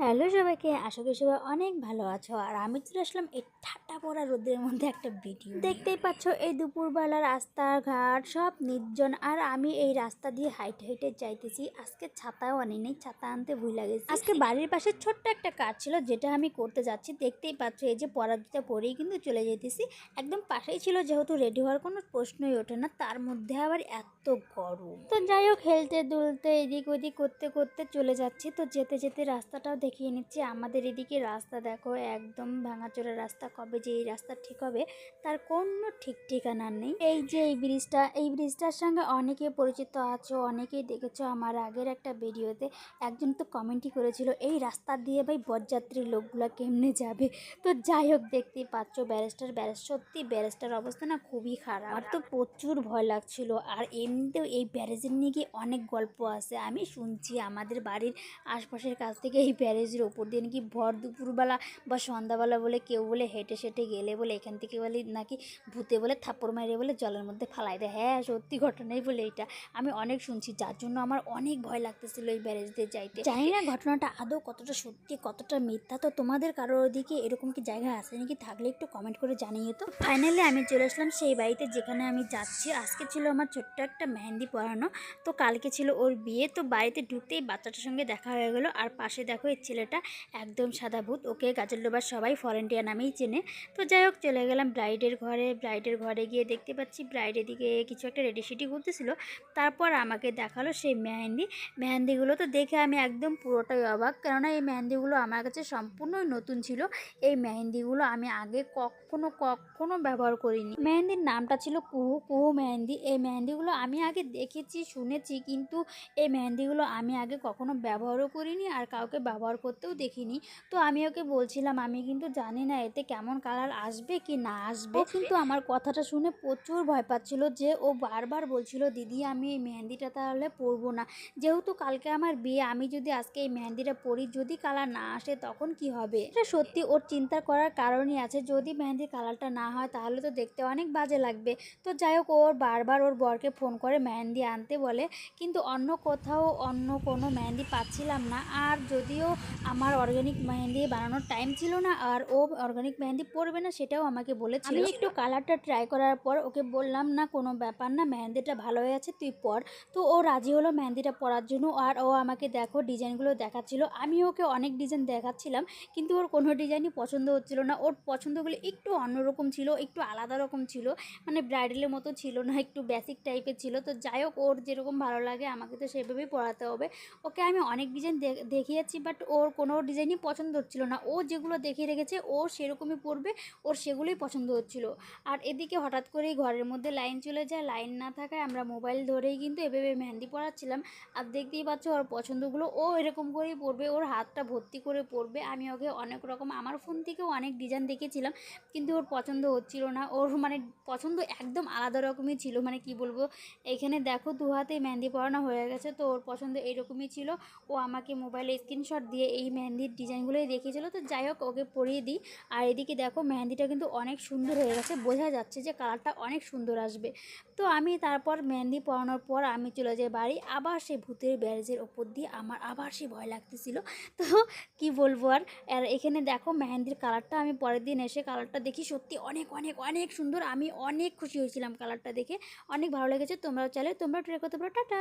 Hello সবাইকে, আশা করি সবাই অনেক ভালো আছো। আর আমি চলে আসলাম এই ঠান্ডা পড়া রোদের মধ্যে একটা ভিডিও। দেখতেই পাচ্ছ এই দুপুরবেলা রাস্তাঘাট সব নির্জন, আর আমি এই রাস্তা দিয়ে হাইটে হাইটে যাইতেছি। আজকে ছাতাও আনি নাই, ছাতা আনতে ভুলে গেছি। আজকে বাড়ির পাশে ছোট্ট একটা কাজ ছিল যেটা আমি করতে যাচ্ছি। দেখতেই পাচ্ছ এই যে পরা দুটা পরেই কিন্তু চলে যেতেছি। একদম পাশেই ছিল, যেহেতু রেডি হওয়ার কোনো প্রশ্নই ওঠে না, তার মধ্যে আবার এত গরম। তো যাই হোক, হেলতে দুলতে এদিক ওদিক করতে করতে চলে যাচ্ছি। তো যেতে যেতে রাস্তাটাও দেখিয়ে নিচ্ছি। আমাদের এদিকে রাস্তা দেখো, একদম ভাঙাচোরা রাস্তা। কবে যে এই রাস্তা ঠিক হবে তার কোনো ঠিক ঠিকানা নেই। এই যে এই ব্রিজটার সঙ্গে অনেকে পরিচিত আছো, অনেকেই দেখেছো আমার আগের একটা ভিডিওতে। একজন তো কমেন্টই করেছিল এই রাস্তা দিয়ে ভাই বরযাত্রী লোকগুলা কেমনে যাবে। তো যাই হোক, দেখতেই পাচ্ছ সত্যি ব্যারেজটার অবস্থা না খুবই খারাপ। আর তো প্রচুর ভয় লাগছিল। আর এমনিতেও এই ব্যারেজের নিয়ে গিয়ে অনেক গল্প আছে, আমি শুনছি আমাদের বাড়ির আশপাশের কাছ থেকে এই ব্যারেজের ওপর দিয়ে নাকি ভর দুপুরবেলা বা সন্ধ্যাবেলা বলে কেউ বলে হেঁটে সেটে গেলে বলে এখান থেকে বলে নাকি ভূতে বলে থাপ্পড় মারে বলে জলের মধ্যে ফালাই দেয়। হ্যাঁ, সত্যি ঘটনাই বলে এটা আমি অনেক শুনছি, যার জন্য আমার অনেক ভয় লাগতেছিল এই ব্যারেজ দিয়ে যাইতে। জানি না ঘটনাটা আদৌ কতটা সত্যি কতটা মিথ্যা। তো তোমাদের কারোর ওদিকে এরকম কি জায়গা আছে নাকি? থাকলে একটু কমেন্ট করে জানিয়ে। তো ফাইনালি আমি চলে আসলাম সেই বাড়িতে যেখানে আমি যাচ্ছি। আজকে ছিল আমার ছোট্ট একটা মেহেন্দি পরানো, তো কালকে ছিল ওর বিয়ে। তো বাড়িতে ঢুকতেই বাচ্চাটার সঙ্গে দেখা হয়ে গেল। আর পাশে দেখো এই ছেলেটা একদম সাদা ভূত, ওকে গাজলডোবার সবাই ফরেন্টিয়া নামেই চেনে। তো যাই হোক, চলে গেলাম ব্রাইডের ঘরে গিয়ে দেখতে পাচ্ছি ব্রাইডের দিকে কিছু একটা রেডি সেডি করতেছিল। তারপর আমাকে দেখালো সেই মেহেন্দিগুলো। তো দেখে আমি একদম পুরোটাই অবাক, কেননা এই মেহেন্দিগুলো আমার কাছে সম্পূর্ণই নতুন ছিল। এই মেহেন্দিগুলো আমি আগে কখনো ব্যবহার করিনি। মেহেন্দির নামটা ছিল কুহু মেহেন্দি। এই মেহেন্দিগুলো আমি আগে দেখেছি শুনেছি, কিন্তু এই মেহেন্দিগুলো আমি আগে কখনো ব্যবহারও করিনি আর কাউকে ব্যবহার করতেও দেখিনি। তো আমি ওকে বলছিলাম আমি কিন্তু জানি না এতে কেমন কালার আসবে কি না আসবে। ও কিন্তু আমার কথাটা শুনে প্রচুর ভয় পাচ্ছিল, যে ও বারবার বলছিল দিদি আমি এই মেহেন্দিটা তাহলে পরবো না, যেহেতু কালকে আমার বিয়ে, আমি যদি আজকে এই মেহেন্দিটা পরি যদি কালার না আসে তখন কি হবে। এটা সত্যি ওর চিন্তা করার কারণই আছে, যদি মেহেন্দির কালারটা না হয় তাহলে তো দেখতে অনেক বাজে লাগবে। তো যাই হোক, বারবার ওর বরকে ফোন করে মেহেন্দি আনতে বলে, কিন্তু অন্য কোথাও অন্য কোনো মেহেন্দি পাচ্ছিলাম না। আর যদিও আমার অর্গানিক মেহেন্দি বানানোর টাইম ছিল না, আর ও অর্গানিক মেহেন্দি পরবে না সেটাও আমাকে বলেছিল। আমি একটু কালারটা ট্রাই করার পর ওকে বললাম না কোনো ব্যাপার না, মেহেন্দিটা ভালো হয়ে আছে তুই পর। তো ও রাজি হলো মেহেন্দিটা পরার জন্য। আর ও আমাকে দেখো ডিজাইনগুলো দেখাচ্ছিল, আমি ওকে অনেক ডিজাইন দেখাচ্ছিলাম, কিন্তু ওর কোনো ডিজাইনই পছন্দ হচ্ছিল না। ওর পছন্দগুলো একটু অন্যরকম ছিল, একটু আলাদা রকম ছিল, মানে ব্রাইডালের মতো ছিল না, একটু বেসিক টাইপের ছিল। তো যাই হোক, ওর যেরকম ভালো লাগে আমাকে তো সেভাবেই পড়াতে হবে। ওকে আমি অনেক ডিজাইন দেখিয়েছি, বাট ওর কোনো ডিজাইনই পছন্দ হচ্ছিল না। ও যেগুলো দেখিয়ে রেখেছে ও সেরকমই পড়বে, ওর সেগুলোই পছন্দ হচ্ছিল। আর এদিকে হঠাৎ করেই ঘরের মধ্যে লাইন চলে যায়, লাইন না থাকায় আমরা মোবাইল ধরেই কিন্তু এভাবে মেহেন্দি পড়াচ্ছিলাম। আর দেখতেই পাচ্ছ ওর পছন্দগুলো ও এরকম করেই পড়বে, ওর হাতটা ভর্তি করে পড়বে। আমি ওকে অনেক রকম আমার ফোন থেকেও অনেক ডিজাইন দেখেছিলাম, কিন্তু ওর পছন্দ হচ্ছিল না। ওর মানে পছন্দ একদম আলাদা রকমই ছিল, মানে কি বলবো। এখানে দেখো দু হাতে মেহেন্দি পরানো হয়ে গেছে, তো ওর পছন্দ এইরকমই ছিল। ও আমাকে মোবাইলে স্ক্রিনশট দিয়ে এই মেহেন্দির ডিজাইনগুলোই দেখিয়েছিল। তো যাই হোক, ওকে পরিয়ে দিই। আর এদিকে দেখো মেহেন্দিটা কিন্তু অনেক সুন্দর হয়ে গেছে, বোঝা যাচ্ছে যে কালারটা অনেক সুন্দর আসবে। তো আমি তারপর মেহেন্দি পরানোর পর আমি চলে যাই বাড়ি। আবার সেই ভূতের ব্যারেজের ওপর দিয়ে আমার আবার সেই ভয় লাগতেছিল। তো কি বলবো আর। আর এখানে দেখো মেহেন্দির কালারটা আমি পরের দিন এসে কালারটা দেখি, সত্যি অনেক অনেক অনেক সুন্দর। আমি অনেক খুশি হয়েছিলাম কালারটা দেখে, অনেক ভালো লেগেছে। তোমরাও চাইলে তোমরা ট্রাই করতে পারো। টাটা।